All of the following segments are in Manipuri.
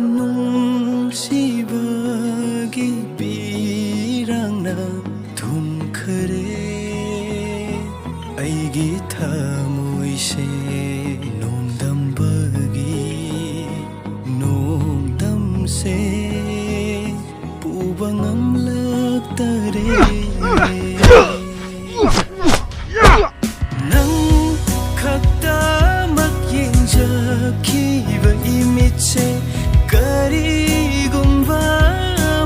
ꯅꯨꯡꯁꯤꯕꯒꯤ ꯄꯤꯔꯥꯡꯅ ꯊꯨꯝꯈꯔꯦ ꯑꯩꯒꯤ ꯊꯃꯣꯏꯁꯦ ꯅꯣꯡꯗꯝꯕꯒꯤ ꯅꯣꯡꯗꯝꯁꯦ ꯄꯨꯕ ꯉꯝꯂꯛꯇꯔꯦ ꯅꯪ ꯈꯛꯇꯃꯛ ꯌꯦꯡꯖꯈꯤꯕ 이미체 그리움과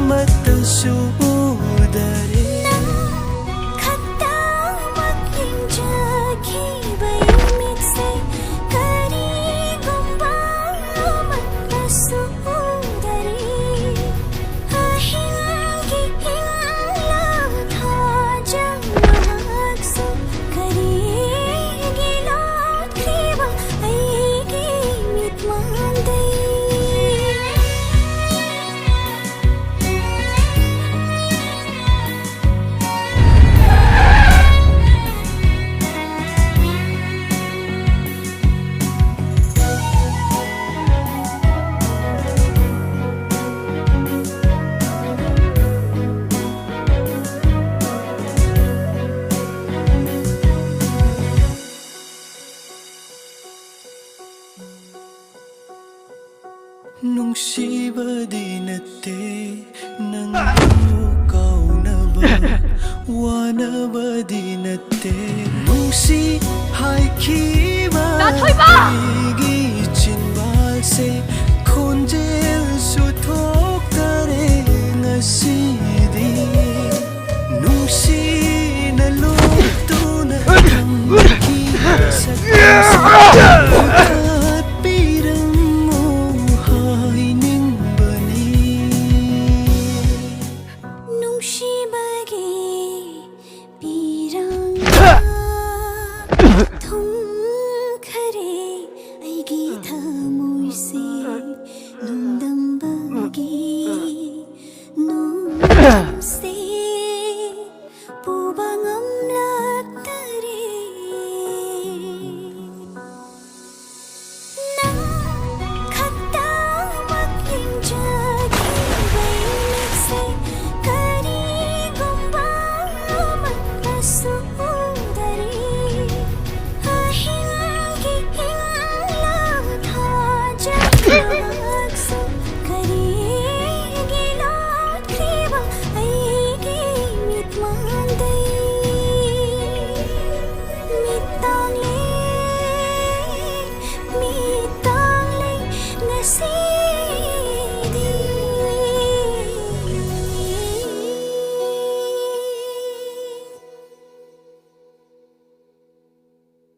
맞다수 우다리 난 가다막 인자기바 이미체 그리움과 맞다수 우다리 아hingi hinla 타장막수 그리기lot kriba 아이기 mitmanday ꯅꯨꯡꯁꯤꯕꯗꯤ ꯅꯠꯇꯦ ꯅꯪꯕꯨ ꯀꯥꯎꯅꯕ ꯋꯥꯅꯕꯗꯤ ꯅꯠꯇꯦ ꯅꯨꯡꯁꯤ ꯍꯥꯏꯈꯤꯕ